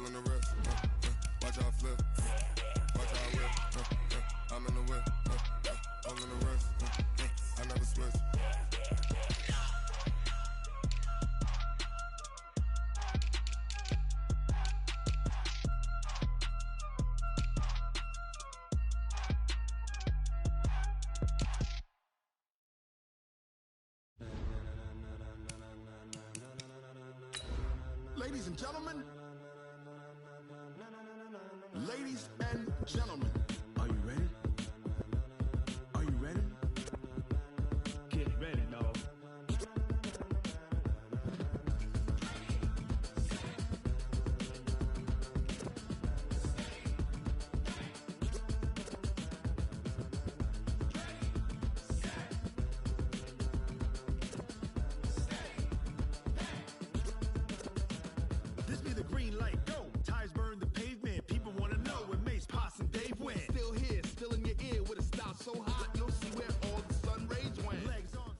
all in the wrist. Watch how I flip. Watch how I whip. I'm in the whip. All in the wrist. I never switch. Ladies and gentlemen, ladies and gentlemen, are you ready? Are you ready? Get ready, dog. This be the green light, go. Tires burn the pavement. People want to know where Mace, Poss, and Dave went. Still here, still in your ear with a style so hot, you'll see where all the sun rays went. Legs on.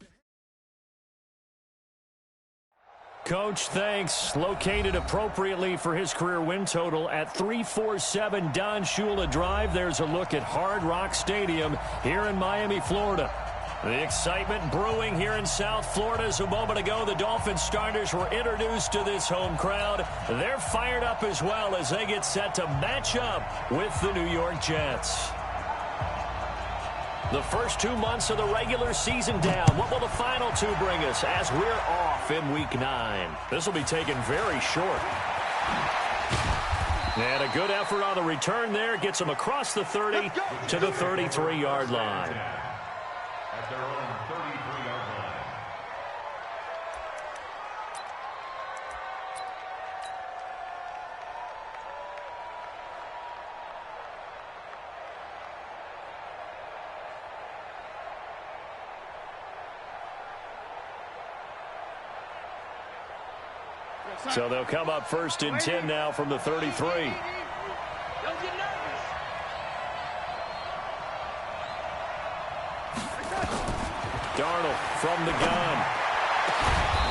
Coach, thanks. Located appropriately for his career win total at 347 Don Shula Drive. There's a look at Hard Rock Stadium here in Miami, Florida. The excitement brewing here in South Florida as a moment ago the Dolphins starters were introduced to this home crowd. They're fired up as well as they get set to match up with the New York Jets. The first 2 months of the regular season down. What will the final two bring us as we're off in Week 9? This will be taken very short. And a good effort on the return there. Gets them across the 30 to the 33-yard line. At their own 33-yard line. So they'll come up first and 10 now from the 33. Darnold from the gun.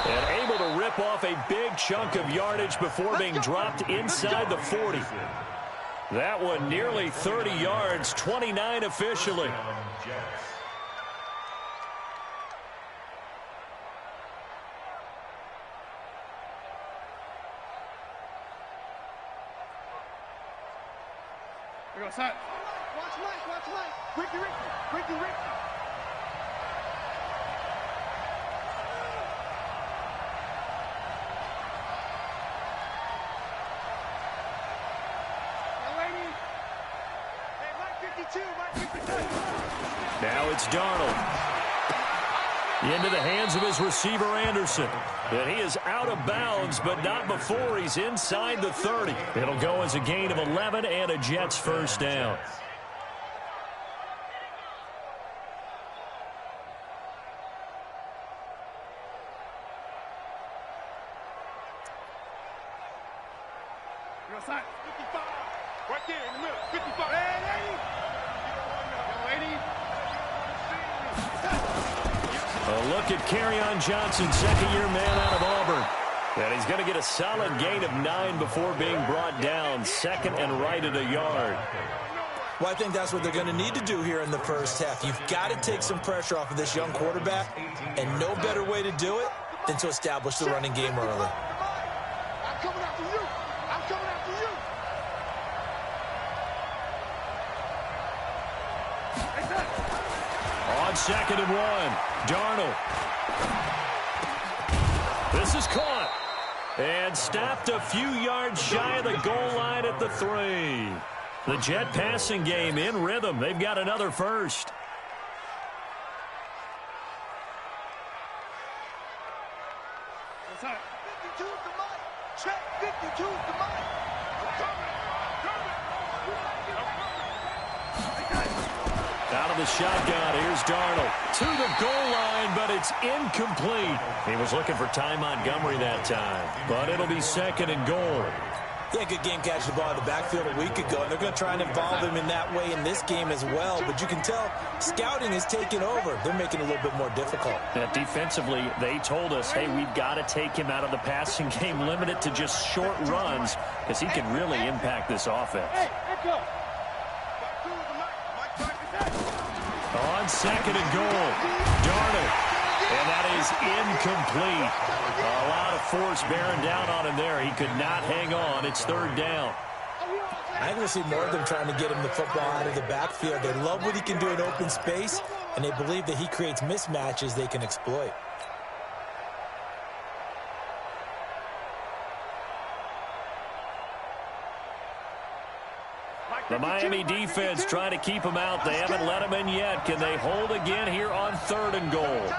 And able to rip off a big chunk of yardage before being dropped inside the 40. That one nearly 30 yards, 29 officially. Watch Mike. Ricky. Now it's Darnold. Into the hands of his receiver, Anderson. And he is out of bounds, but not before he's inside the 30. It'll go as a gain of 11 and a Jets first down. Right there in the middle. 55. Hey, lady. A look at Kerryon Johnson, second-year man out of Auburn. And he's going to get a solid gain of 9 before being brought down. Second and right at a yard. Well, I think that's what they're going to need to do here in the first half. You've got to take some pressure off of this young quarterback, and no better way to do it than to establish the running game early. I'm coming after you. On second and 1, Darnold. This is caught. And stopped a few yards shy of the goal line at the 3. The Jet passing game in rhythm. They've got another first. What's up? 52's the mic. Check. 52's the mic. Out of the shotgun, here's Darnold to the goal line, but it's incomplete. He was looking for Ty Montgomery that time, but it'll be second and goal. He had good game catching the ball in the backfield a week ago, and they're going to try and involve him in that way in this game as well. But you can tell scouting is taking over. They're making it a little bit more difficult. Yeah, defensively, they told us, hey, we've got to take him out of the passing game, limit it to just short runs, because he can really impact this offense. On second and goal, Darnold. And that is incomplete. A lot of force bearing down on him there. He could not hang on. It's third down. I think we'll see more of them trying to get him the football out of the backfield. They love what he can do in open space, and they believe that he creates mismatches they can exploit. The Miami defense trying to keep him out. They haven't let him in yet. Can they hold again here on third and goal?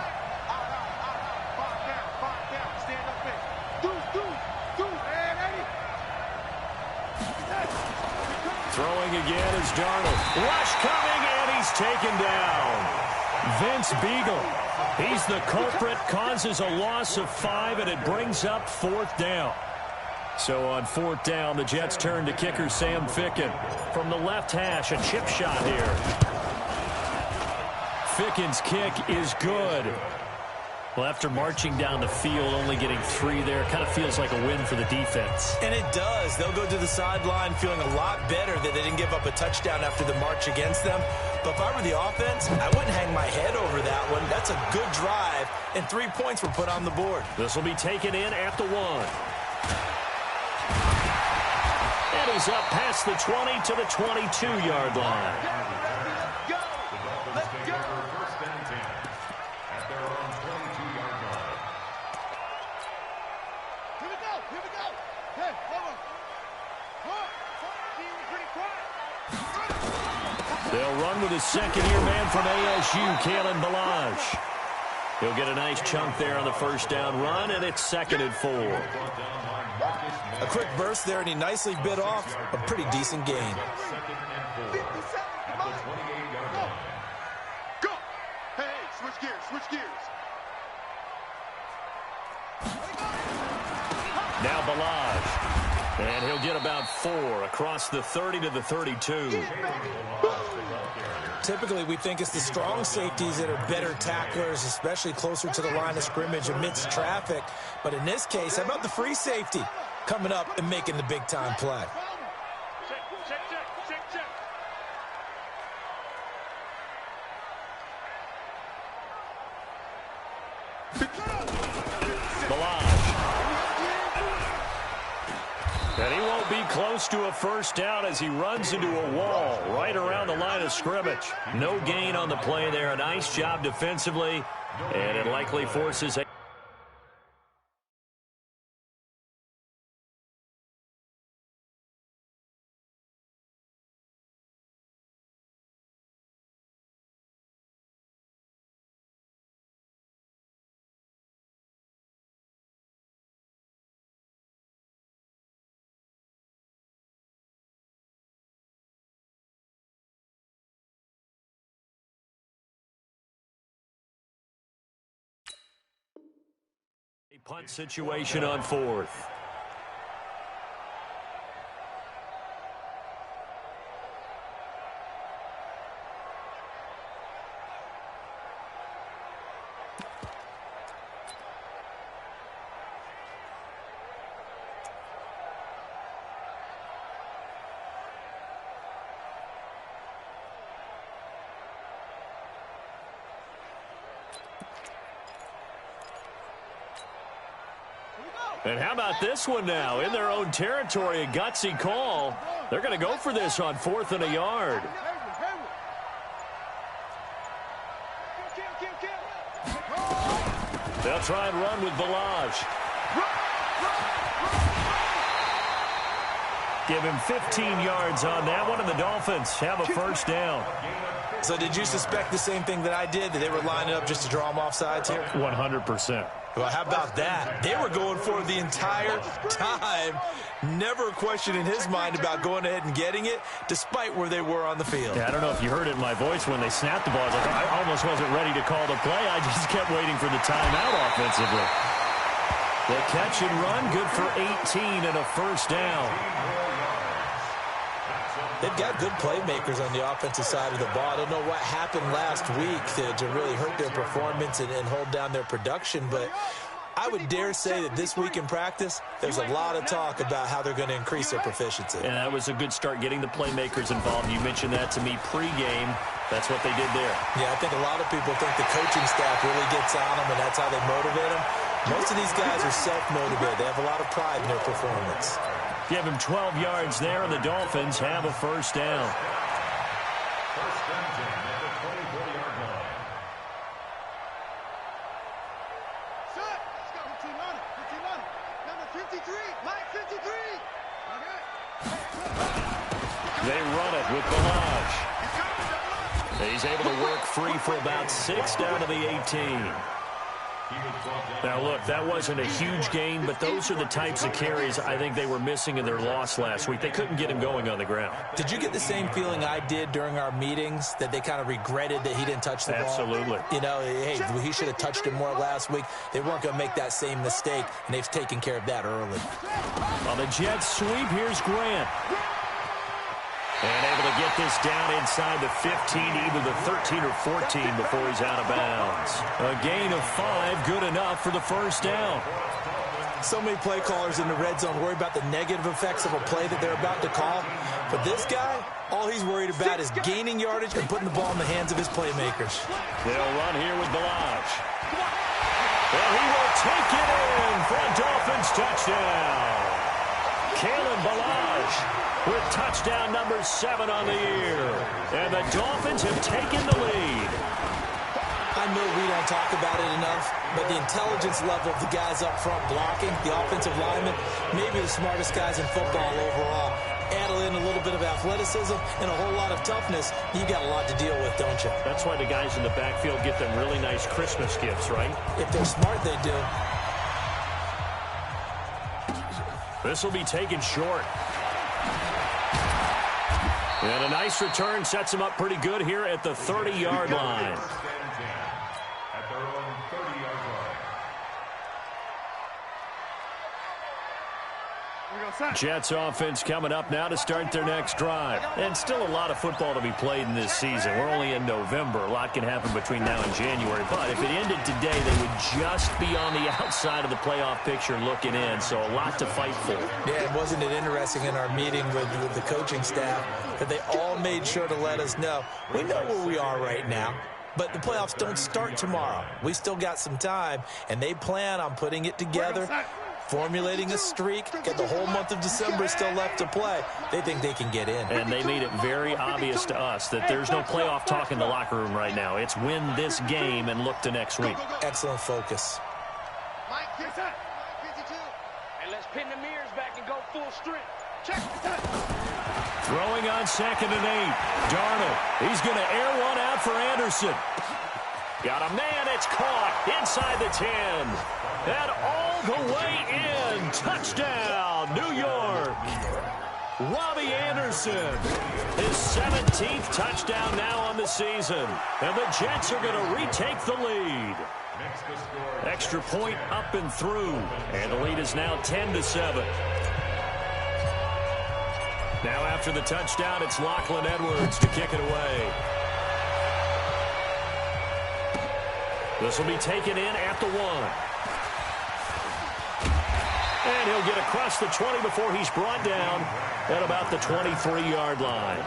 Throwing again is Darnold. Rush coming, and he's taken down. Vince Beagle. He's the culprit, causes a loss of 5, and it brings up fourth down. So on fourth down, the Jets turn to kicker Sam Ficken. From the left hash, a chip shot here. Ficken's kick is good. Well, after marching down the field, only getting 3 there, kind of feels like a win for the defense. And it does. They'll go to the sideline feeling a lot better that they didn't give up a touchdown after the march against them. But if I were the offense, I wouldn't hang my head over that one. That's a good drive, and 3 points were put on the board. This will be taken in at the 1. And he's up past the 20 to the 22-yard line. They'll run with his second-year man from ASU, Kalen Ballage. He'll get a nice chunk there on the first down run, and it's 2nd and 4. A quick burst there, and he nicely bit off a pretty decent gain. Go! Hey, switch gears. Now Ballage. And he'll get about 4 across the 30 to the 32. Typically, we think it's the strong safeties that are better tacklers, especially closer to the line of scrimmage amidst traffic. But in this case, how about the free safety coming up and making the big-time play? And he won't be close to a first down as he runs into a wall right around the line of scrimmage. No gain on the play there. A nice job defensively, and it likely forces a... punt situation on 4th. And how about this one now? In their own territory, a gutsy call. They're going to go for this on 4th and a yard. They'll try and run with Ballage. Give him 15 yards on that one, and the Dolphins have a first down. So did you suspect the same thing that I did, that they were lining up just to draw them off sides here? 100%. Well, how about that? They were going for it the entire time. Never a question in his mind about going ahead and getting it, despite where they were on the field. Yeah, I don't know if you heard it in my voice when they snapped the ball. I almost wasn't ready to call the play. I just kept waiting for the timeout offensively. The catch and run, good for 18 and a first down. They've got good playmakers on the offensive side of the ball. I don't know what happened last week to really hurt their performance and hold down their production, but I would dare say that this week in practice, there's a lot of talk about how they're going to increase their proficiency. And that was a good start, getting the playmakers involved. You mentioned that to me pregame. That's what they did there. Yeah, I think a lot of people think the coaching staff really gets on them, and that's how they motivate them. Most of these guys are self-motivated. They have a lot of pride in their performance. Give him 12 yards there, and the Dolphins have a first down. First and 10 at the 24-yard line. Shot. Let's go. 15 on it. 15 on it. Number 53. Line 53. Okay. They run it with Balaj. He's able to work free for about 6 down to the 18. Now, look, that wasn't a huge gain, but those are the types of carries I think they were missing in their loss last week. They couldn't get him going on the ground. Did you get the same feeling I did during our meetings, that they kind of regretted that he didn't touch the ball? Absolutely. You know, hey, he should have touched it more last week. They weren't going to make that same mistake, and they've taken care of that early. On the Jets sweep, here's Grant. And able to get this down inside the 15, either the 13 or 14 before he's out of bounds. A gain of 5, good enough for the first down. So many play callers in the red zone worry about the negative effects of a play that they're about to call. But this guy, all he's worried about is gaining yardage and putting the ball in the hands of his playmakers. They'll run here with Balaj. And he will take it in for a Dolphins touchdown. Kalen Balaj with touchdown number 7 on the year. And the Dolphins have taken the lead. I know we don't talk about it enough, but the intelligence level of the guys up front blocking, the offensive linemen, maybe the smartest guys in football overall. Add in a little bit of athleticism and a whole lot of toughness, you got a lot to deal with, don't you? That's why the guys in the backfield get them really nice Christmas gifts, right? If they're smart, they do. This will be taken short. And a nice return sets him up pretty good here at the 30-yard line. First and 10 at their own 30-yard line. Jets offense coming up now to start their next drive. And still a lot of football to be played in this season. We're only in November. A lot can happen between now and January. But if it ended today, they would just be on the outside of the playoff picture looking in. So a lot to fight for. Yeah, wasn't it interesting in our meeting with the coaching staff that they all made sure to let us know, we know where we are right now, but the playoffs don't start tomorrow. We still got some time, and they plan on putting it together, formulating a streak, got the whole month of December still left to play. They think they can get in. And they made it very obvious to us that there's no playoff talk in the locker room right now. It's win this game and look to next week. Excellent focus. Mike, get that. 52. And let's pin the mirrors back and go full strength. Check. Throwing on 2nd and 8. Darnold. He's going to air one out for Anderson. Got a man. It's caught inside the 10. And all the way in. Touchdown, New York. Robbie Anderson. His 17th touchdown now on the season. And the Jets are going to retake the lead. Extra point up and through. And the lead is now 10-7. Now after the touchdown, it's Lachlan Edwards to kick it away. This will be taken in at the 1. And he'll get across the 20 before he's brought down at about the 23-yard line.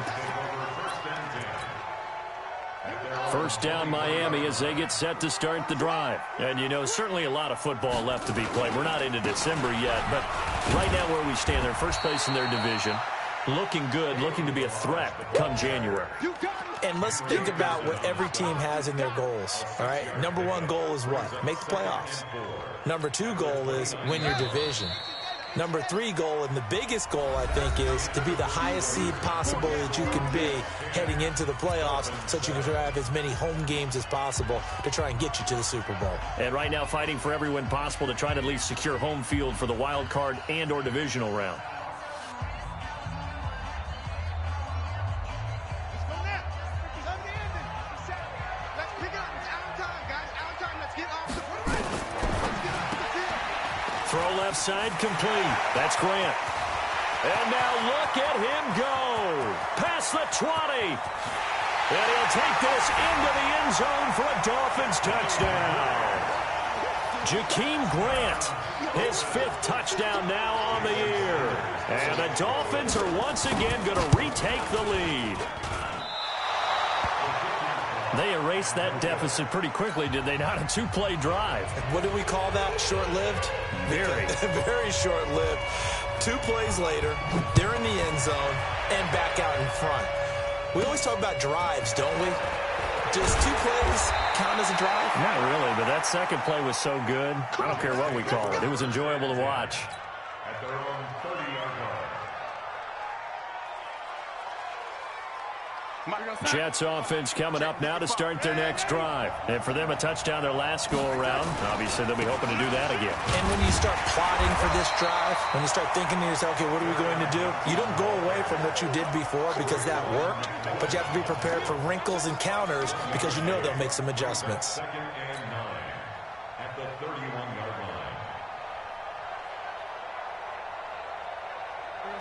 First down Miami as they get set to start the drive. And, you know, certainly a lot of football left to be played. We're not into December yet, but right now where we stand, they're first place in their division. Looking good, looking to be a threat come January. And let's think about what every team has in their goals, all right? Number 1 goal is what? Make the playoffs. Number 2 goal is win your division. Number 3 goal, and the biggest goal, I think, is to be the highest seed possible that you can be heading into the playoffs so that you can have as many home games as possible to try and get you to the Super Bowl. And right now fighting for every win possible to try to at least secure home field for the wild card and or divisional round. Throw left side complete. That's Grant. And now look at him go. Past the 20. And he'll take this into the end zone for a Dolphins touchdown. Jakeem Grant, his 5th touchdown now on the year. And the Dolphins are once again going to retake the lead. They erased that deficit pretty quickly, did they not? A 2-play drive. What do we call that? Short-lived? Very. Very short-lived. 2 plays later, they're in the end zone and back out in front. We always talk about drives, don't we? Does 2 plays count as a drive? Not really, but that second play was so good. I don't care what we call it. It was enjoyable to watch. At their own 30-yard line. Jets offense coming up now to start their next drive. And for them, a touchdown their last go-around. Obviously, they'll be hoping to do that again. And when you start plotting for this drive, when you start thinking to yourself, okay, what are we going to do? You don't go away from what you did before because that worked, but you have to be prepared for wrinkles and counters because you know they'll make some adjustments. 2nd and 9 at the 31-yard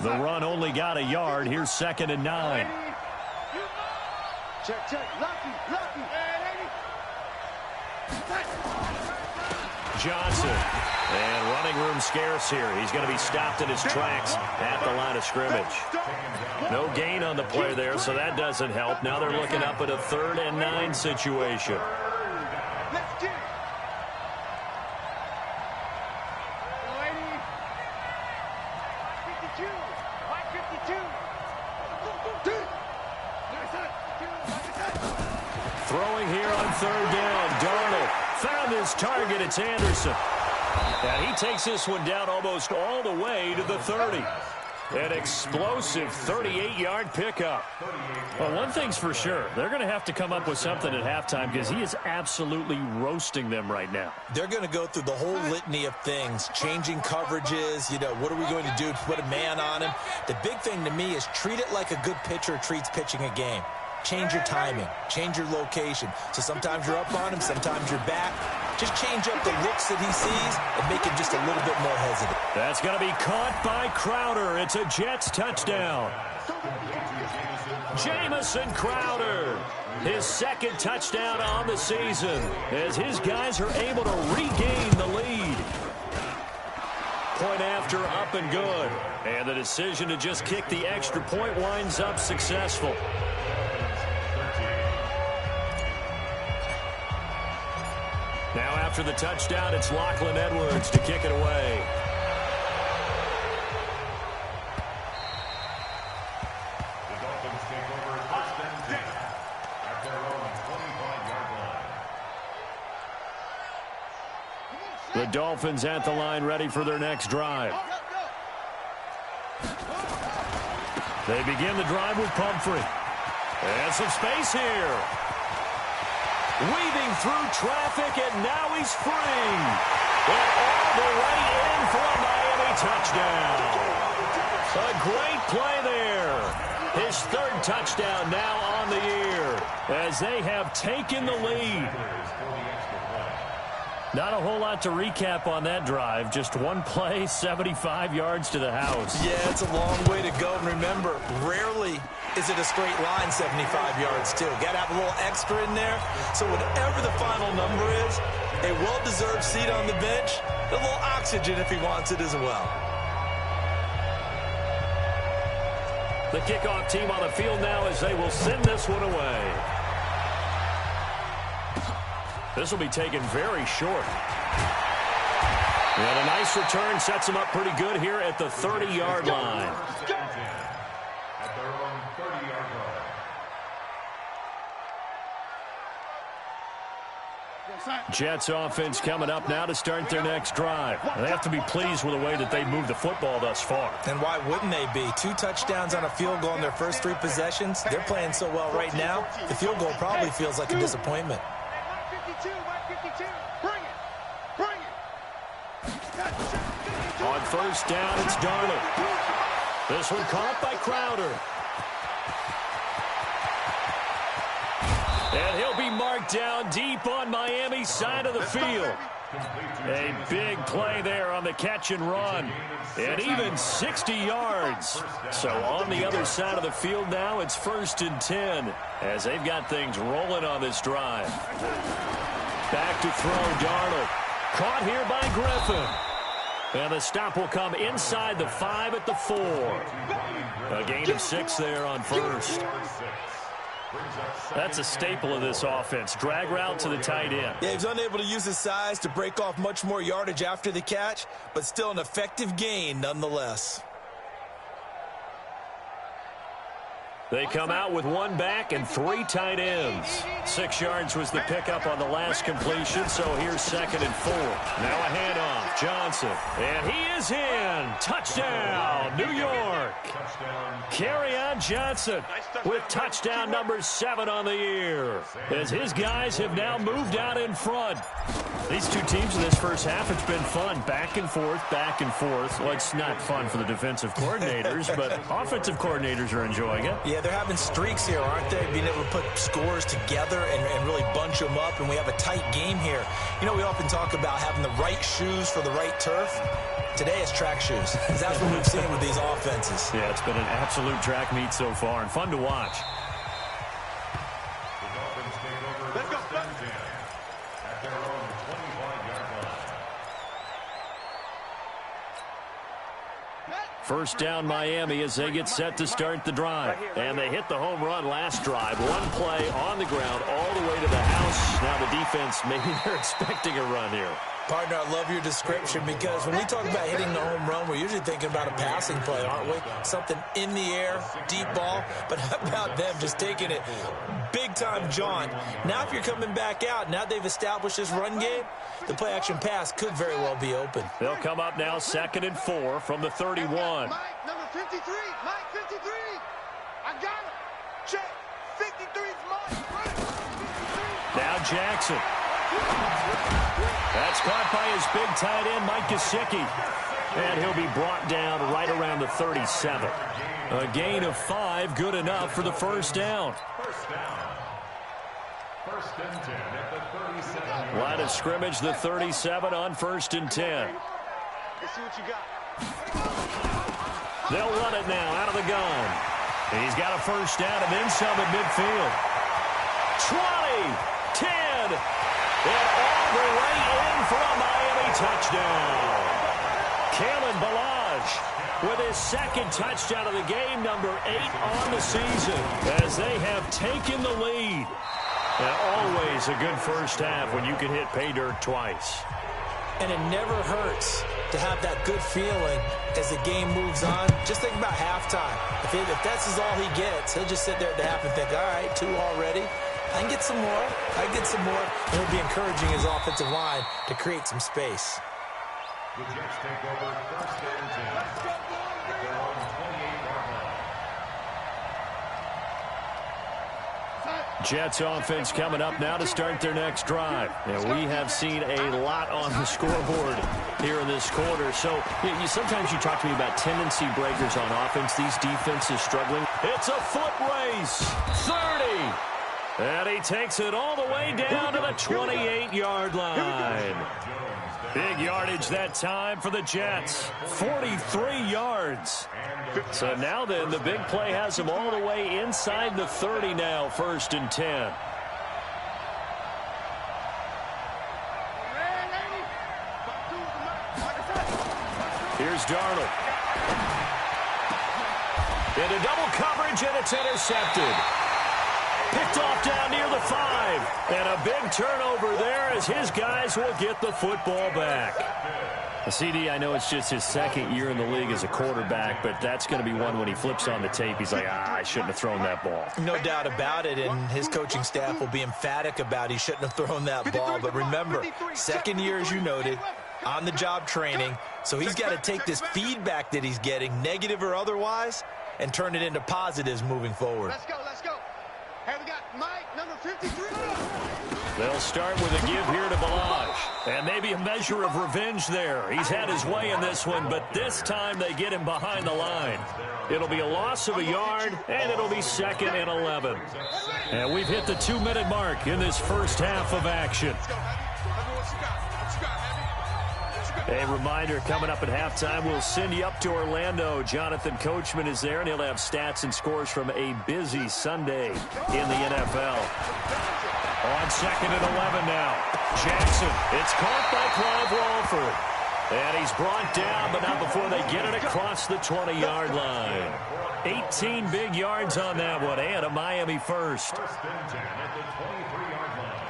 line. The run only got a yard. Here's 2nd and 9. Check, check. Lucky. Johnson. And running room scarce here. He's going to be stopped in his tracks at the line of scrimmage. No gain on the play there, so that doesn't help. Now they're looking up at a 3rd and 9 situation. Let's get it. Throwing here on 3rd down. Darnold found his target. It's Anderson. And he takes this one down almost all the way to the 30. An explosive 38-yard pickup. Well, one thing's for sure. They're going to have to come up with something at halftime because he is absolutely roasting them right now. They're going to go through the whole litany of things, changing coverages, what are we going to do to put a man on him? The big thing to me is treat it like a good pitcher treats pitching a game. Change your timing, change your location. So sometimes you're up on him, sometimes you're back. Just change up the looks that he sees and make him just a little bit more hesitant. That's going to be caught by Crowder. It's a Jets touchdown. Jamison Crowder, his 2nd touchdown on the season as his guys are able to regain the lead. Point after, up and good. And the decision to just kick the extra point winds up successful. Now after the touchdown, it's Lachlan Edwards to kick it away. The Dolphins take over 1st and 10 at their own 25-yard line. The Dolphins at the line ready for their next drive. They begin the drive with Pumphrey. And some space here. Weaving through traffic, and now he's free. And all the way in for a Miami touchdown. A great play there. His 3rd touchdown now on the year as they have taken the lead. Not a whole lot to recap on that drive. Just one play, 75 yards to the house. Yeah, it's a long way to go. And remember, rarely is it a straight line 75 yards, too. Got to have a little extra in there. So whatever the final number is, a well-deserved seat on the bench, a little oxygen if he wants it as well. The kickoff team on the field now as they will send this one away. This will be taken very short. And a nice return sets them up pretty good here at the 30-yard line. At their own 30-yard line. Jets offense coming up now to start their next drive. They have to be pleased with the way that they moved the football thus far. And why wouldn't they be? 2 touchdowns on a field goal in their first 3 possessions. They're playing so well right now, the field goal probably feels like a disappointment. 152, bring it. On 1st down, it's Darnold. This one caught by Crowder. And he'll be marked down deep on Miami's side of the field. A big play there on the catch and run. And even 60 yards. So on the other side of the field now, it's 1st and 10 as they've got things rolling on this drive. Back to throw, Darnold. Caught here by Griffin. And the stop will come inside the 5 at the 4. A gain of 6 there on first. That's a staple of this offense. Drag route to the tight end. Yeah, he's unable to use his size to break off much more yardage after the catch, but still an effective gain nonetheless. They come out with 1 back and 3 tight ends. 6 yards was the pickup on the last completion, so here's 2nd and 4. Now a handoff, Johnson. And he is in. Touchdown, New York. Kerryon Johnson with touchdown number 7 on the year. As his guys have now moved out in front. These two teams in this first half, it's been fun. Back and forth, back and forth. Well, it's not fun for the defensive coordinators, but offensive coordinators are enjoying it. Yeah, they're having streaks here, aren't they? Being able to put scores together and really bunch them up, and we have a tight game here. You know, we often talk about having the right shoes for the right turf. Today it's track shoes, because that's what we've seen with these offenses. Yeah, it's been an absolute track meet so far, and fun to watch. Let's go. At their own 25-yard line. First down, Miami, as they get set to start the drive. And they hit the home run last drive. 1 play on the ground all the way to the house. Now the defense, maybe they're expecting a run here. Partner, I love your description, because when we talk about hitting the home run, we're usually thinking about a passing play, aren't we? Something in the air, deep ball. But how about them just taking it big-time jaunt? Now if you're coming back out, now they've established this run game, the play-action pass could very well be open. They'll come up now 2nd and 4 from the 31. Mike, number 53. Mike, 53. I got him. Check. 53's Mike. 53. Now Jackson. That's caught by his big tight end, Mike Gesicki. And he'll be brought down right around the 37. A gain of 5, good enough for the first down. First down. 1st and 10 at the 37. Line of scrimmage, the 37 on 1st and 10. Let's see what you got. They'll run it now out of the gun. He's got a first down and then some at midfield. 20, 10, and all the way in for a Miami touchdown. Kalen Ballage with his 2nd touchdown of the game, number 8 on the season, as they have taken the lead. And always a good first half when you can hit pay dirt twice. And it never hurts to have that good feeling as the game moves on. Just think about halftime. If that's all he gets, he'll just sit there at the half and think, all right, 2 already. I can get some more. I can get some more. And he'll be encouraging his offensive line to create some space. The Jets take over 1st and 10. At their own 28-yard line. Jets offense coming up now to start their next drive. And we have seen a lot on the scoreboard here in this quarter. So sometimes you talk to me about tendency breakers on offense. These defenses struggling. It's a foot race. 30. And he takes it all the way down to the 28-yard line. Big yardage that time for the Jets. 43 yards. So now then, the big play has them all the way inside the 30 now, 1st and 10. Here's Darnold. Into double coverage, and it's intercepted. Picked off down near the 5. And a big turnover there as his guys will get the football back. CD, I know it's just his 2nd year in the league as a quarterback, but that's going to be one when he flips on the tape. He's like, I shouldn't have thrown that ball. No doubt about it, and his coaching staff will be emphatic about he shouldn't have thrown that ball. But remember, 2nd year, as you noted, on-the-job training, so he's got to take this feedback that he's getting, negative or otherwise, and turn it into positives moving forward. Let's go, let's go. Hey, we got Mike, number 53. They'll start with a give here to Ballage. And maybe a measure of revenge there. He's had his way in this one, but this time they get him behind the line. It'll be a loss of a yard, and it'll be 2nd and 11. And we've hit the 2-minute mark in this first half of action. A reminder, coming up at halftime, we'll send you up to Orlando. Jonathan Coachman is there, and he'll have stats and scores from a busy Sunday in the NFL. On 2nd and 11 now. Jackson, it's caught by Clive Walford. And he's brought down, but not before they get it across the 20-yard line. 18 big yards on that one, and a Miami first. First and 10 at the 23-yard line.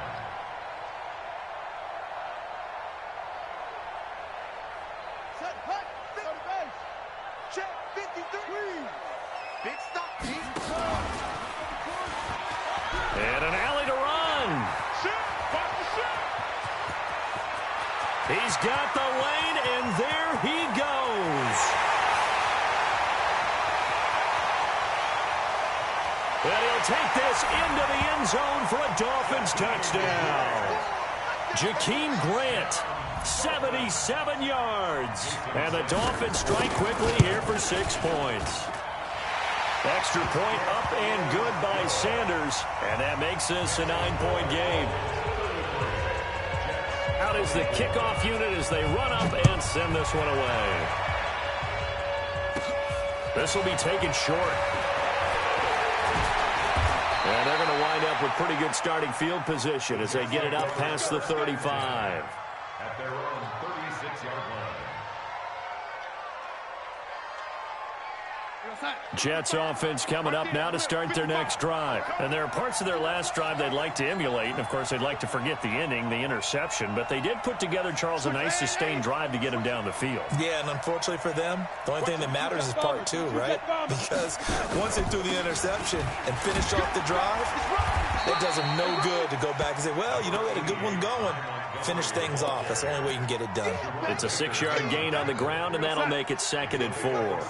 Set, hut, 50 base. Check, 53. Big stop. And an alley to run. He's got the lane, and there he goes. And he'll take this into the end zone for a Dolphins touchdown. Jakeem Grant, 77 yards. And the Dolphins strike quickly here for 6 points. Extra point up and good by Sanders. And that makes this a 9-point game. Out is the kickoff unit as they run up and send this one away. This will be taken short. And they're going to wind up with pretty good starting field position as they get it up past the 35. At their own 36-yard line. Jets offense coming up now to start their next drive. And there are parts of their last drive they'd like to emulate. And, of course, they'd like to forget the inning, the interception. But they did put together, Charles, a nice sustained drive to get him down the field. Yeah, and unfortunately for them, the only thing that matters is part 2, right? Because once they threw the interception and finished off the drive, it does them no good to go back and say, well, you know, we had a good one going. Finish things off. That's the only way you can get it done. It's a 6-yard gain on the ground, and that'll make it 2nd and 4.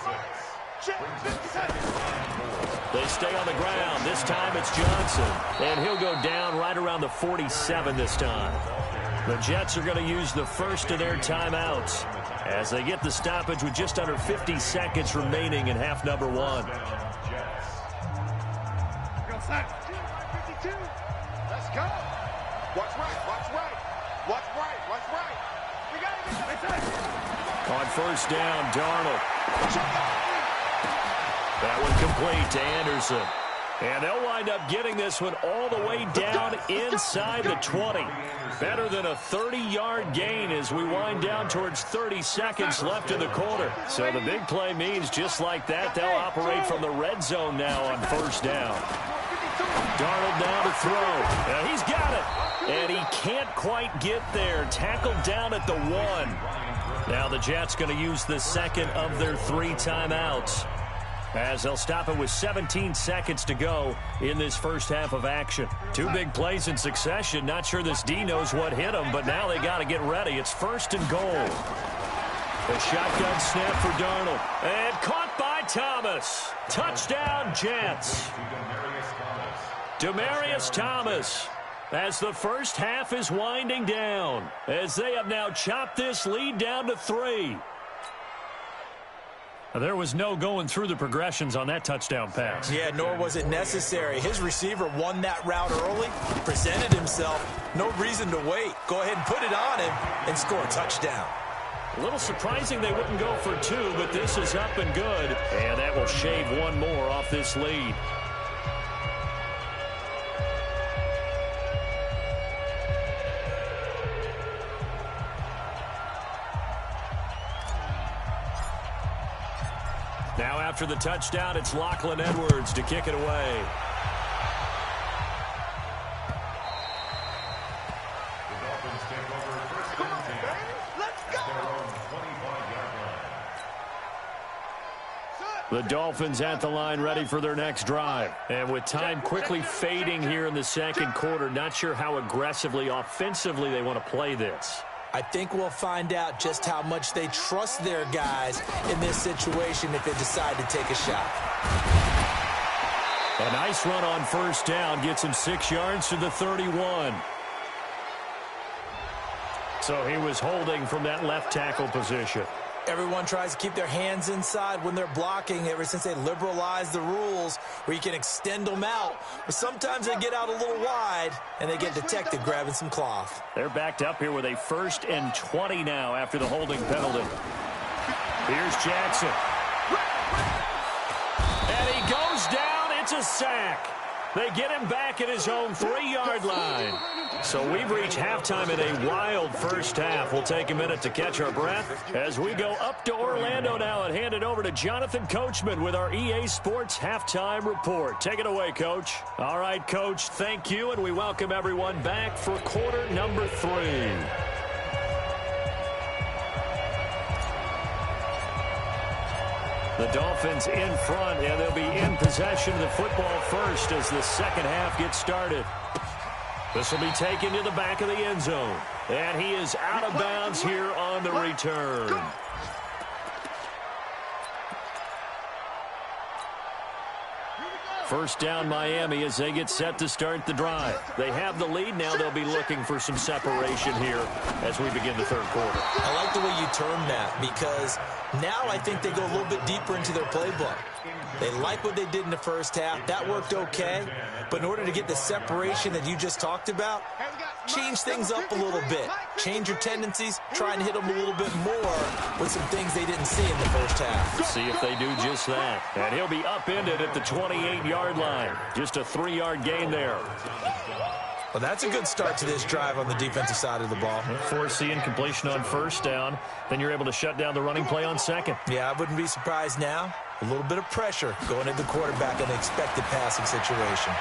They stay on the ground. This time it's Johnson. And he'll go down right around the 47 this time. The Jets are going to use the first of their timeouts as they get the stoppage with just under 50 seconds remaining in half number 1. Let's go. Watch right, watch right. Watch right, watch right. We got to get On first down, Darnold. That one complete to Anderson. And they'll wind up getting this one all the way down inside the 20. Better than a 30-yard gain as we wind down towards 30 seconds left in the quarter. So the big play means just like that, they'll operate from the red zone now on first down. Darnold now to throw. Now he's got it. And he can't quite get there. Tackled down at the 1. Now the Jets going to use the second of their 3 timeouts, as they'll stop it with 17 seconds to go in this first half of action. 2 big plays in succession. Not sure this D knows what hit him, but now they got to get ready. It's 1st and goal. A shotgun snap for Darnold. And caught by Thomas. Touchdown, Jets. Demaryius Thomas, as the first half is winding down, as they have now chopped this lead down to 3. There was no going through the progressions on that touchdown pass. Yeah, nor was it necessary. His receiver won that route early, presented himself. No reason to wait. Go ahead and put it on him and score a touchdown. A little surprising they wouldn't go for 2, but this is up and good. And that will shave 1 more off this lead. Now after the touchdown, it's Lachlan Edwards to kick it away. The Dolphins take over first and 10. Let's At go. their own 25-yard line. The Dolphins at the line ready for their next drive. And with time quickly fading here in the second quarter, not sure how aggressively, offensively they want to play this. I think we'll find out just how much they trust their guys in this situation if they decide to take a shot. A nice run on first down gets him 6 yards to the 31. So he was holding from that left tackle position. Everyone tries to keep their hands inside when they're blocking ever since they liberalized the rules where you can extend them out. But sometimes they get out a little wide, and they get detected grabbing some cloth. They're backed up here with a 1st and 20 now after the holding penalty. Here's Jackson. And he goes down. It's a sack. They get him back at his own 3-yard line. So we've reached halftime in a wild first half. We'll take a minute to catch our breath as we go up to Orlando now and hand it over to Jonathan Coachman with our EA Sports Halftime Report. Take it away, Coach. All right, Coach, thank you, and we welcome everyone back for quarter number 3. The Dolphins in front, and they'll be in possession of the football first as the second half gets started. This will be taken to the back of the end zone, and he is out of bounds here on the return. First down, Miami, as they get set to start the drive. They have the lead. Now they'll be looking for some separation here as we begin the third quarter. I like the way you termed that because now I think they go a little bit deeper into their playbook. They like what they did in the first half. That worked okay. But in order to get the separation that you just talked about, change things up a little bit. Change your tendencies. Try and hit them a little bit more with some things they didn't see in the first half. See if they do just that. And he'll be upended at the 28-yard line. Just a 3-yard gain there. Well, that's a good start to this drive on the defensive side of the ball. Forcing incompletion on first down. Then you're able to shut down the running play on second. Yeah, I wouldn't be surprised now. A little bit of pressure going into the quarterback in an expected passing situation.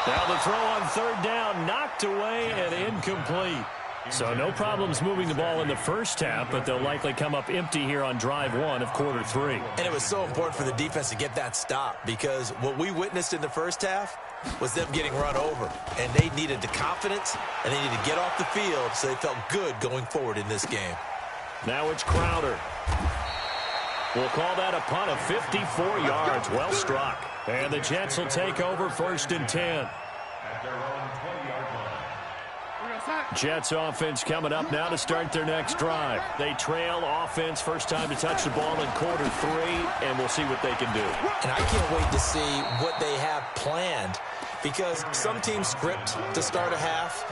Now the throw on third down, knocked away and incomplete. So no problems moving the ball in the first half, but they'll likely come up empty here on drive 1 of quarter 3. And it was so important for the defense to get that stop because what we witnessed in the first half was them getting run over. And they needed the confidence, and they needed to get off the field so they felt good going forward in this game. Now it's Crowder. We'll call that a punt of 54 yards. Well struck. And the Jets will take over 1st and 10. Jets offense coming up now to start their next drive. They trail offense, first time to touch the ball in quarter 3, and we'll see what they can do. And I can't wait to see what they have planned because some teams script to start a half.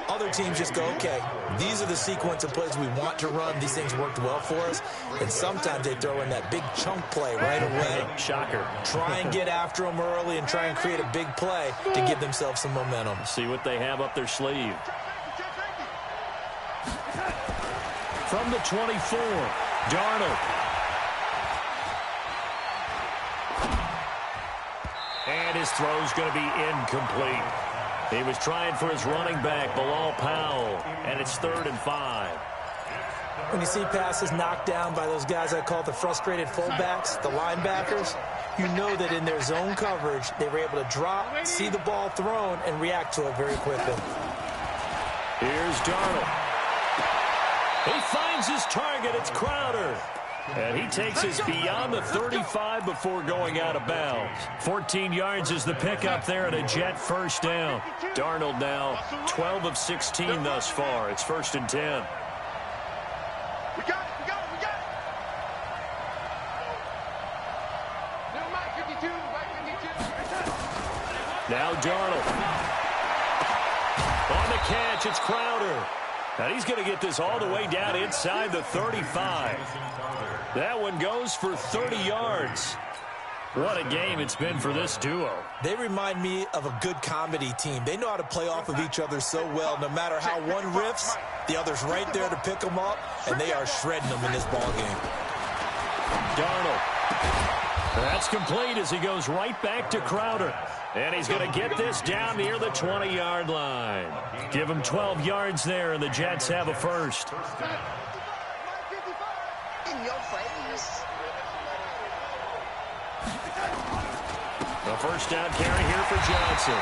Other teams just go, okay, these are the sequence of plays we want to run. These things worked well for us. And sometimes they throw in that big chunk play right away. Shocker. Try and get after them early and try and create a big play to give themselves some momentum. See what they have up their sleeve. From the 24, Darnold. And his throw's going to be incomplete. He was trying for his running back, Bilal Powell, and it's 3rd and 5. When you see passes knocked down by those guys I call the frustrated fullbacks, the linebackers, you know that in their zone coverage, they were able to drop, see the ball thrown, and react to it very quickly. Here's Darnold. He finds his target. It's Crowder. And he takes us beyond the 35 before going out of bounds. 14 yards is the pickup there and a Jet first down. Darnold now 12 of 16 thus far. It's 1st and 10. We got it, we got it, we got it. No, Mike 52, Mike 52. Now Darnold. On the catch, it's Crowder. And he's going to get this all the way down inside the 35. That one goes for 30 yards. What a game it's been for this duo. They remind me of a good comedy team. They know how to play off of each other so well. No matter how one riffs, the other's right there to pick them up, and they are shredding them in this ball game. Darnold. That's complete as he goes right back to Crowder. And he's going to get this down near the 20-yard line. Give him 12 yards there, and the Jets have a first. In your face. The first down carry here for Johnson.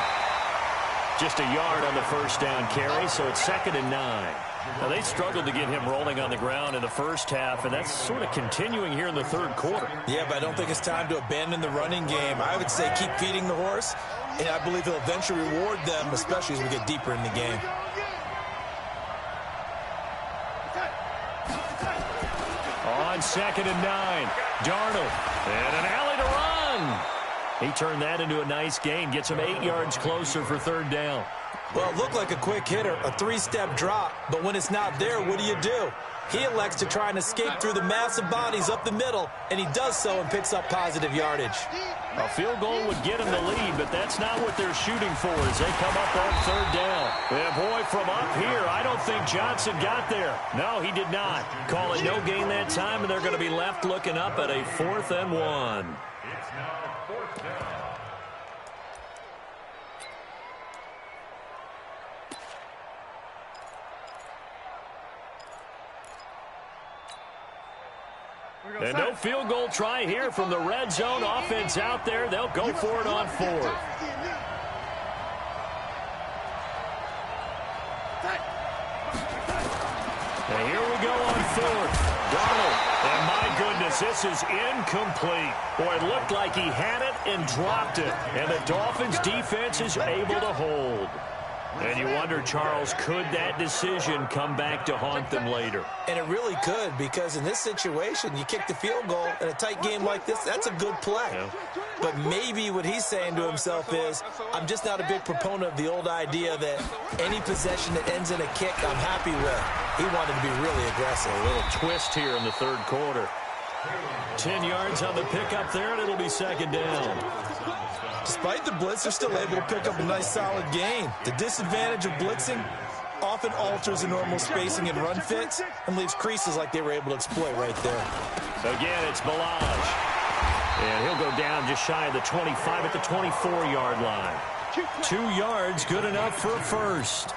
Just a yard on the first down carry, so it's 2nd and 9. Now, they struggled to get him rolling on the ground in the first half, and that's sort of continuing here in the third quarter. Yeah, but I don't think it's time to abandon the running game. I would say keep feeding the horse, and I believe he'll eventually reward them, especially as we get deeper in the game. on 2nd and 9. Darnold, and an alley to run. He turned that into a nice gain, gets him 8 yards closer for 3rd down. Well, it looked like a quick hitter, a 3-step drop, but when it's not there, what do? He elects to try and escape through the massive bodies up the middle, and he does so and picks up positive yardage. A field goal would get him the lead, but that's not what they're shooting for as they come up on 3rd down. And boy, from up here, I don't think Johnson got there. No, he did not. Call it no gain that time, and they're going to be left looking up at a 4th and 1. It's now 4th down. And no field goal try here from the red zone. Offense out there. They'll go for it on 4th. And here we go on 4th. Darnold. And my goodness, this is incomplete. Boy, it looked like he had it and dropped it. And the Dolphins defense is able to hold. And you wonder, Charles, could that decision come back to haunt them later? And it really could, because in this situation, you kick the field goal in a tight game like this, that's a good play. Yeah. But maybe what he's saying to himself is, I'm just not a big proponent of the old idea that any possession that ends in a kick, I'm happy with. He wanted to be really aggressive. A little twist here in the 3rd quarter. 10 yards on the pickup there, and it'll be 2nd down. Despite the blitz, they're still able to pick up a nice solid gain. The disadvantage of blitzing often alters the normal spacing and run fits and leaves creases like they were able to exploit right there. So again, it's Balaj. And he'll go down just shy of the 25 at the 24-yard line. 2 yards, good enough for a first.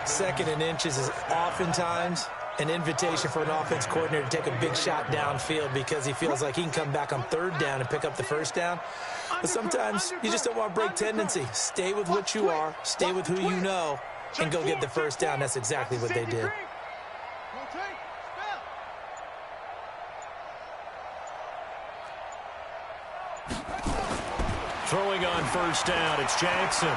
2nd and inches is oftentimes an invitation for an offense coordinator to take a big shot downfield because he feels like he can come back on 3rd down and pick up the 1st down. But sometimes you just don't want to break tendency. Stay with what you are, stay with who you know, and go get the 1st down. That's exactly what they did. Throwing on 1st down, it's Jackson.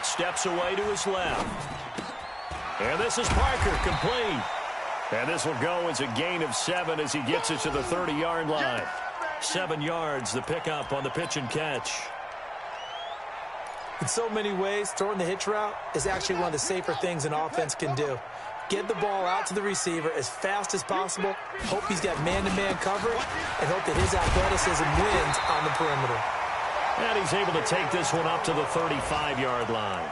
Steps away to his left. And this is Parker, complete. And this will go as a gain of 7 as he gets it to the 30-yard line. 7 yards, the pickup on the pitch and catch. In so many ways, throwing the hitch route is actually one of the safer things an offense can do. Get the ball out to the receiver as fast as possible, hope he's got man-to-man coverage, and hope that his athleticism wins on the perimeter. And he's able to take this one up to the 35-yard line.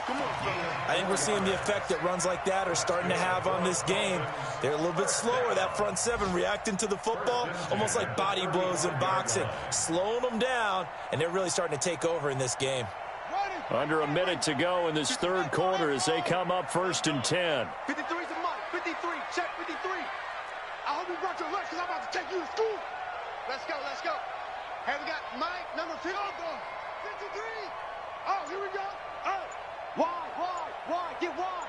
I think we're seeing the effect that runs like that are starting to have on this game. They're a little bit slower, that front 7, reacting to the football, almost like body blows in boxing, slowing them down, and they're really starting to take over in this game. Under a minute to go in this 3rd quarter as they come up 1st and 10. 53 to Mike. 53. Check 53. I hope you brought your lunch because I'm about to take you to school. Let's go. Let's go. Hey, we got Mike, number 50. 53. Oh, here we go. Oh. Wide. Get wide.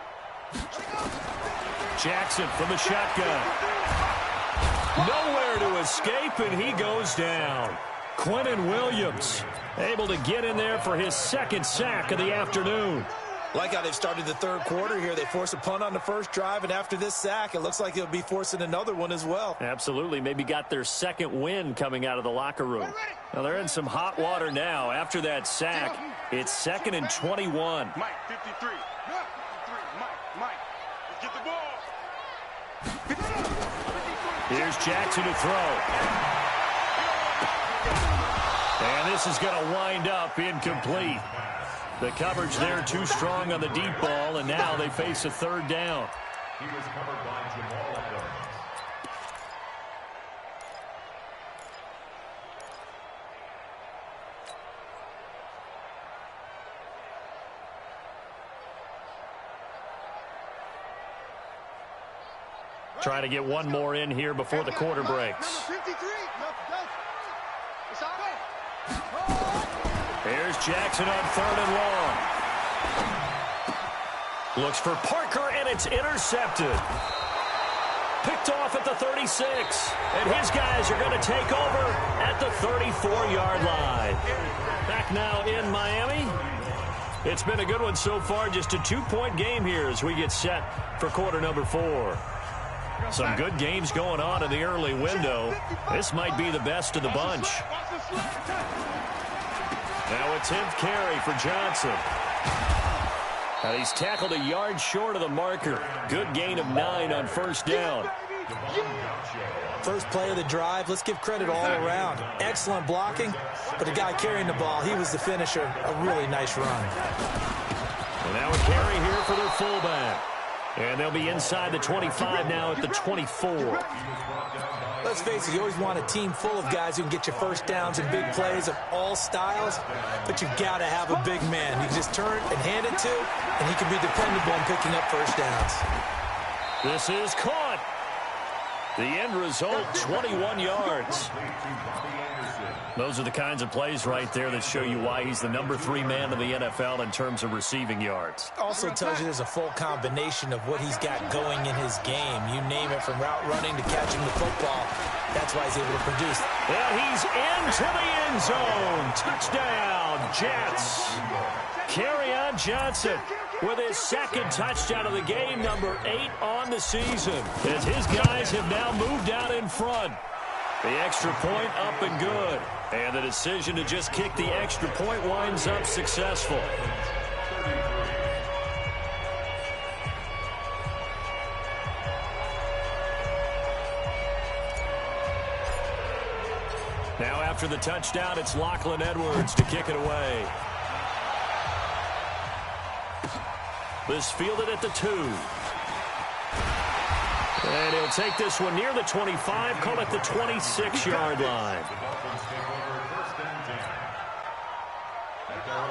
Jackson from the shotgun. Nowhere to escape, and he goes down. Quentin Williams able to get in there for his 2nd sack of the afternoon. Like how they've started the 3rd quarter here. They force a punt on the 1st drive, and after this sack, it looks like they'll be forcing another one as well. Absolutely. Maybe got their 2nd win coming out of the locker room. Now they're in some hot water now. After that sack, it's 2nd and 21. Mike, 53. 53. Mike. Let's get the ball. Here's Jackson to throw. And this is going to wind up incomplete. The coverage there too strong on the deep ball, and now they face a 3rd down. He was covered by Jamal Adams. Trying to get one more in here before the quarter breaks. Number 53. It's all right. Here's Jackson on 3rd and long. Looks for Parker, and it's intercepted. Picked off at the 36. And his guys are going to take over at the 34-yard line. Back now in Miami. It's been a good one so far. Just a 2-point game here as we get set for quarter number 4. Some good games going on in the early window. This might be the best of the bunch. Now a 10th carry for Johnson. And he's tackled a yard short of the marker. Good gain of 9 on first down. First play of the drive, let's give credit all around. Excellent blocking, but the guy carrying the ball, he was the finisher. A really nice run. And now a carry here for their fullback. And they'll be inside the 25 now at the 24. Let's face it, you always want a team full of guys who can get you first downs and big plays of all styles, but you've got to have a big man you can just turn and hand it to, and he can be dependable in picking up first downs. This is caught. The end result, 21 yards. Those are the kinds of plays right there that show you why he's the number 3 man in the NFL in terms of receiving yards. Also tells you there's a full combination of what he's got going in his game. You name it, from route running to catching the football. That's why he's able to produce. And he's into the end zone. Touchdown, Jets. Kerryon Johnson with his second touchdown of the game, number 8 on the season, as his guys have now moved out in front. The extra point up and good. And the decision to just kick the extra point winds up successful. Now after the touchdown, it's Lachlan Edwards to kick it away. This fielded at the 2. And he'll take this one near the 25, call it the 26-yard line.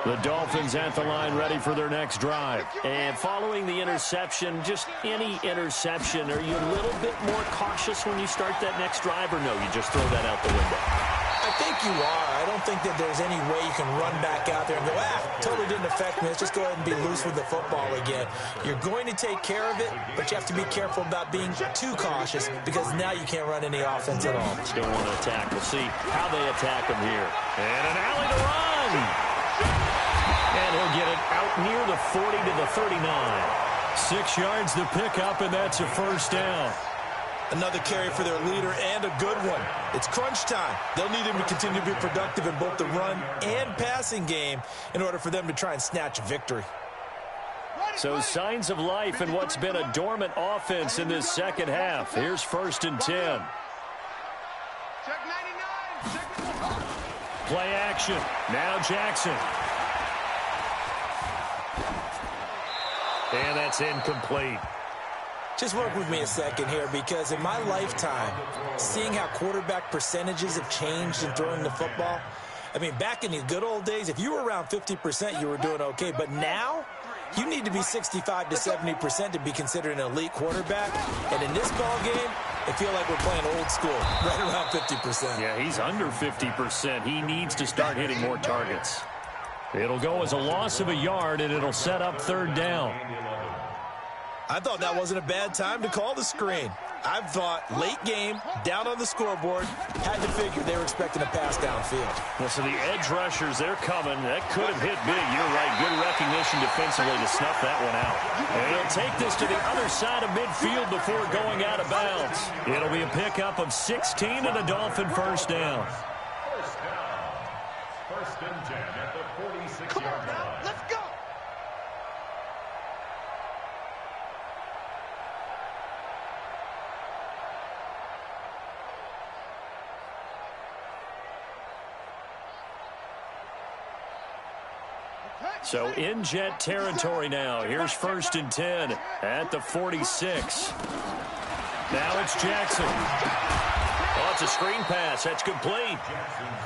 The Dolphins at the line, ready for their next drive. And following the interception, just any interception, are you a little bit more cautious when you start that next drive, or no, you just throw that out the window? I think you are. I don't think that there's any way you can run back out there and go, totally didn't affect me. Let's just go ahead and be loose with the football again. You're going to take care of it, but you have to be careful about being too cautious, because now you can't run any offense at all. Still want to attack. We'll see how they attack him here. And an alley to run. And he'll get it out near the 40 to the 39. 6 yards to pick up, and that's a first down. Another carry for their leader, and a good one. It's crunch time. They'll need him to continue to be productive in both the run and passing game in order for them to try and snatch a victory. So signs of life in what's been a dormant offense in this second half. Here's 1st and 10. Check 99. Play action. Now Jackson. And that's incomplete. Just work with me a second here, because in my lifetime, seeing how quarterback percentages have changed in throwing the football, I mean, back in the good old days, if you were around 50%, you were doing okay. But now, you need to be 65 to 70% to be considered an elite quarterback. And in this ball game, I feel like we're playing old school, right around 50%. Yeah, he's under 50%. He needs to start hitting more targets. It'll go as a loss of a yard, and it'll set up 3rd down. I thought that wasn't a bad time to call the screen. I thought late game, down on the scoreboard, had to figure they were expecting a pass downfield. Well, so the edge rushers, they're coming. That could have hit big. You're right. Good recognition defensively to snuff that one out. And he'll take this to the other side of midfield before going out of bounds. It'll be a pickup of 16 and a Dolphin first down. First and 10 at the 46-yard Come on now, line. let's go. So in Jet territory now. Here's 1st and 10 at the 46. Now it's Jackson. Oh, it's a screen pass. That's complete.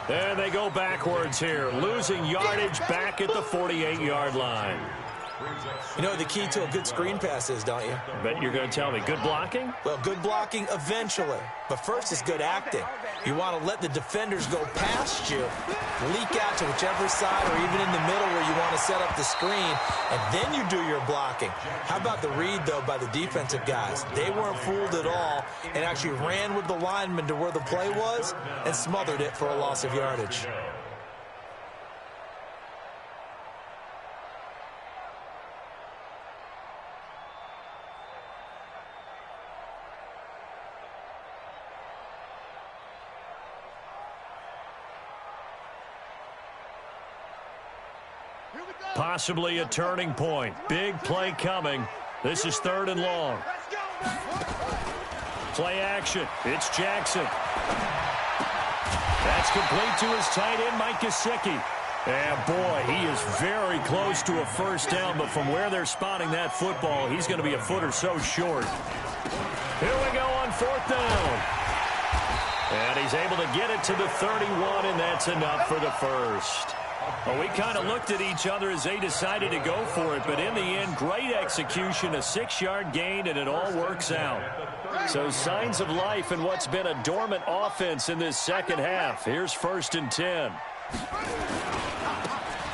And they go backwards here, losing yardage back at the 48-yard line. You know what the key to a good screen pass is, don't you? I bet you're going to tell me. Good blocking? Well, good blocking eventually. But first is good acting. You want to let the defenders go past you, leak out to whichever side or even in the middle where you want to set up the screen, and then you do your blocking. How about the read, though, by the defensive guys? They weren't fooled at all and actually ran with the lineman to where the play was and smothered it for a loss of yardage. Possibly a turning point. Big play coming. This is 3rd and long. Play action. It's Jackson. That's complete to his tight end, Mike Gesicki. And, boy, he is very close to a first down, but from where they're spotting that football, he's going to be a foot or so short. Here we go on 4th down. And he's able to get it to the 31, and that's enough for the first. Well, we kind of looked at each other as they decided to go for it, but in the end, great execution, a 6-yard gain, and it all works out. So signs of life in what's been a dormant offense in this second half. Here's 1st and 10.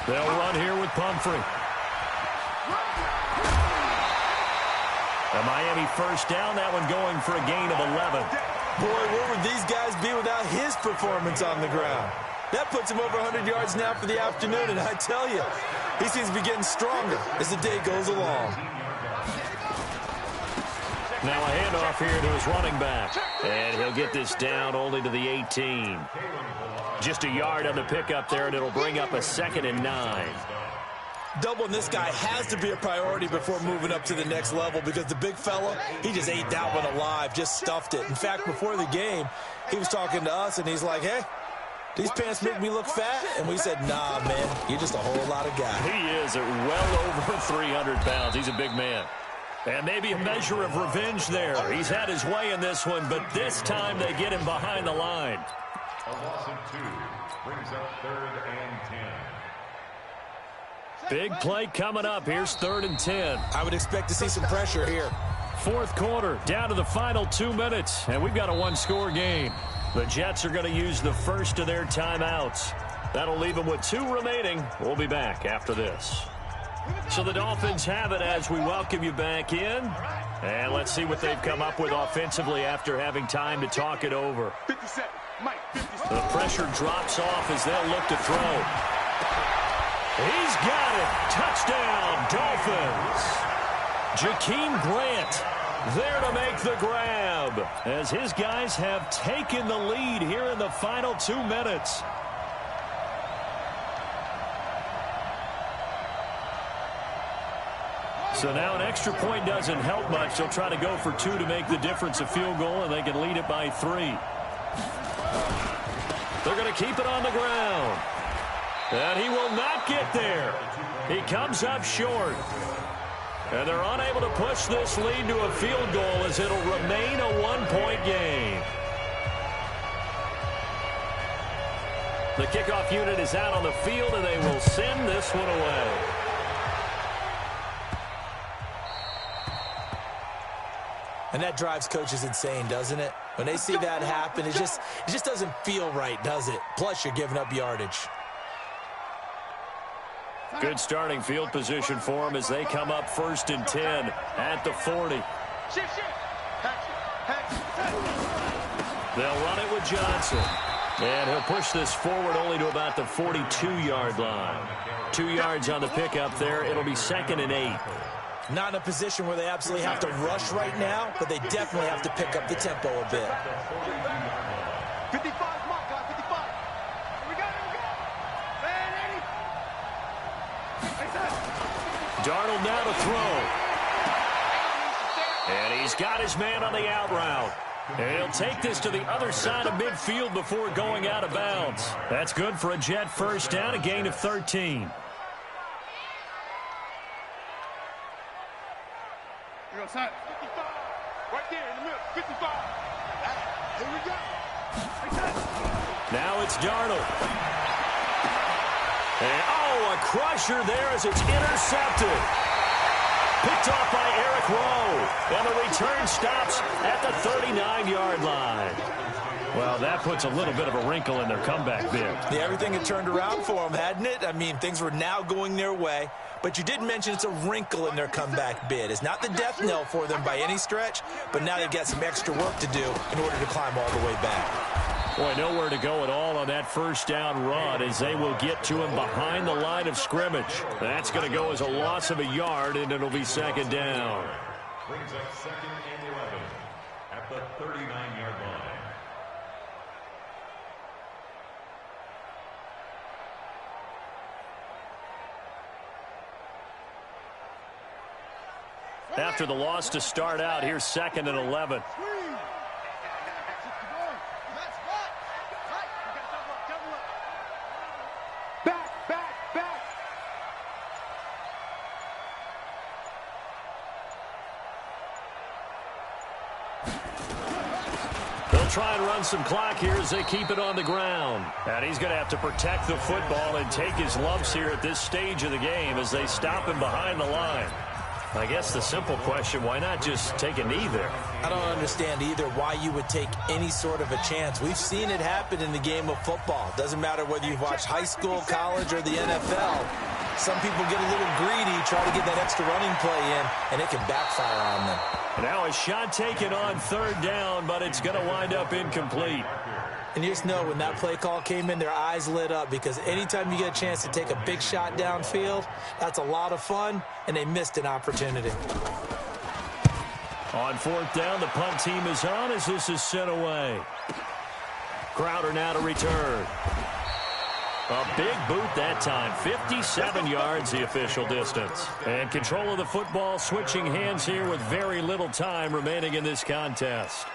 They'll run here with Pumphrey. A Miami first down, that one going for a gain of 11. Boy, where would these guys be without his performance on the ground? That puts him over 100 yards now for the afternoon, and I tell you, he seems to be getting stronger as the day goes along. Now a handoff here to his running back, and he'll get this down only to the 18. Just a yard on the pickup there, and it'll bring up a 2nd and 9. Doubling this guy has to be a priority before moving up to the next level because the big fella, he just ate that one alive, just stuffed it. In fact, before the game, he was talking to us, and he's like, hey, these pants make me look fat? And we said, nah, man, you're just a whole lot of guy. He is at well over 300 pounds. He's a big man. And maybe a measure of revenge there. He's had his way in this one, but this time they get him behind the line. A loss of 2 brings up 3rd and 10. Big play coming up. Here's 3rd and 10. I would expect to see some pressure here. 4th quarter, down to the final 2 minutes, and we've got a 1-score game. The Jets are going to use the first of their timeouts. That'll leave them with 2 remaining. We'll be back after this. So the Dolphins have it as we welcome you back in. And let's see what they've come up with offensively after having time to talk it over. The pressure drops off as they'll look to throw. He's got it. Touchdown, Dolphins. Jakeem Grant there to make the grab as his guys have taken the lead here in the final 2 minutes. So now an extra point doesn't help much. They'll try to go for 2 to make the difference a field goal, and they can lead it by 3. They're going to keep it on the ground. And he will not get there. He comes up short. And they're unable to push this lead to a field goal as it'll remain a 1-point game. The kickoff unit is out on the field, and they will send this one away. And that drives coaches insane, doesn't it? When they see that happen, it just doesn't feel right, does it? Plus, you're giving up yardage. Good starting field position for them as they come up 1st and 10 at the 40. They'll run it with Johnson. And he'll push this forward only to about the 42-yard line. 2 yards on the pickup there. It'll be 2nd and 8. Not in a position where they absolutely have to rush right now, but they definitely have to pick up the tempo a bit. 55, come on, guys, 55. Here we go, here we go. Man, Darnold now to throw. And he's got his man on the out route. And he'll take this to the other side of midfield before going out of bounds. That's good for a Jet first down, a gain of 13. Here we go, son. 55. Right there in the middle, 55. Here we go. Now it's Darnold. And, oh, a crusher there as it's intercepted. Picked off by Eric Rowe. And the return stops at the 39-yard line. Well, that puts a little bit of a wrinkle in their comeback bid. Yeah, everything had turned around for them, hadn't it? I mean, things were now going their way. But you did mention it's a wrinkle in their comeback bid. It's not the death knell for them by any stretch, but now they've got some extra work to do in order to climb all the way back. Boy, nowhere to go at all on that first down run as they will get to him behind the line of scrimmage. That's going to go as a loss of a yard, and it'll be 2nd down. Brings up 2nd and 11 at the 39-yard line. after the loss to start out. Here's 2nd and 11. Try and run some clock here as they keep it on the ground. And he's going to have to protect the football and take his lumps here at this stage of the game as they stop him behind the line. I guess the simple question, why not just take a knee there? I don't understand either why you would take any sort of a chance. We've seen it happen in the game of football. Doesn't matter whether you've watched high school, college, or the NFL. Some people get a little greedy, try to get that extra running play in, and it can backfire on them. Now a shot taken on 3rd down, but it's going to wind up incomplete. And you just know when that play call came in, their eyes lit up because anytime you get a chance to take a big shot downfield, that's a lot of fun, and they missed an opportunity. On 4th down, the punt team is on as this is sent away. Crowder now to return. A big boot that time. 57 yards, the official distance. And control of the football, switching hands here with very little time remaining in this contest.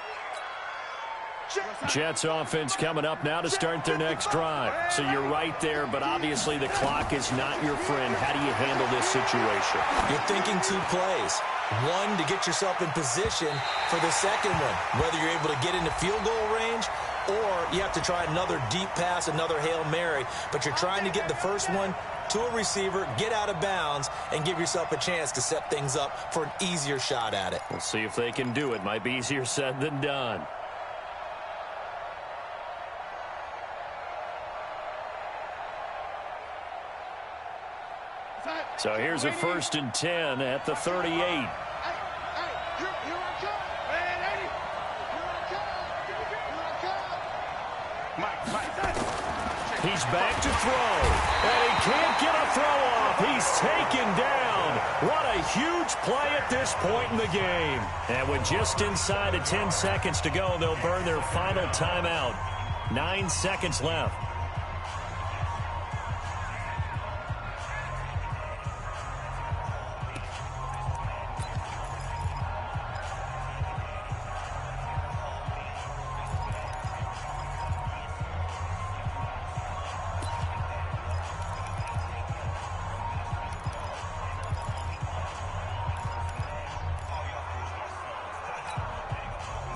Jets offense coming up now to start their next drive. So you're right there, but obviously the clock is not your friend. How do you handle this situation? You're thinking 2 plays. One, to get yourself in position for the second one, whether you're able to get into field goal range or you have to try another deep pass, another Hail Mary. But you're trying to get the first one to a receiver, get out of bounds, and give yourself a chance to set things up for an easier shot at it. We'll see if they can do it. Might be easier said than done. So here's a 1st and 10 at the 38. He's back to throw, and he can't get a throw off. He's taken down. What a huge play at this point in the game. And with just inside of 10 seconds to go, they'll burn their final timeout. 9 seconds left.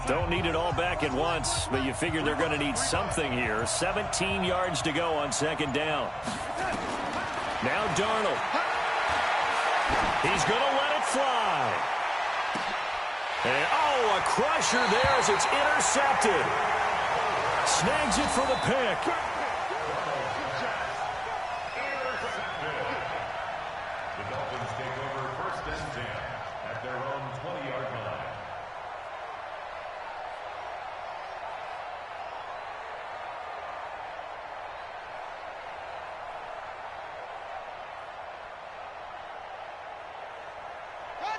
Don't need it all back at once, but you figure they're going to need something here. 17 yards to go on 2nd down. Now Darnold. He's going to let it fly. And, oh, a crusher there as it's intercepted. Snags it for the pick. The Dolphins take over 1st and 10 at their own 20-yard line.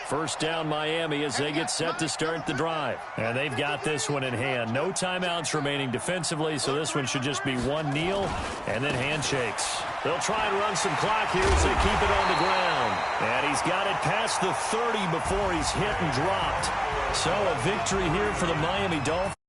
First down Miami as they get set to start the drive. And they've got this one in hand. No timeouts remaining defensively, so this one should just be one kneel and then handshakes. They'll try and run some clock here as they keep it on the ground. And he's got it past the 30 before he's hit and dropped. So a victory here for the Miami Dolphins.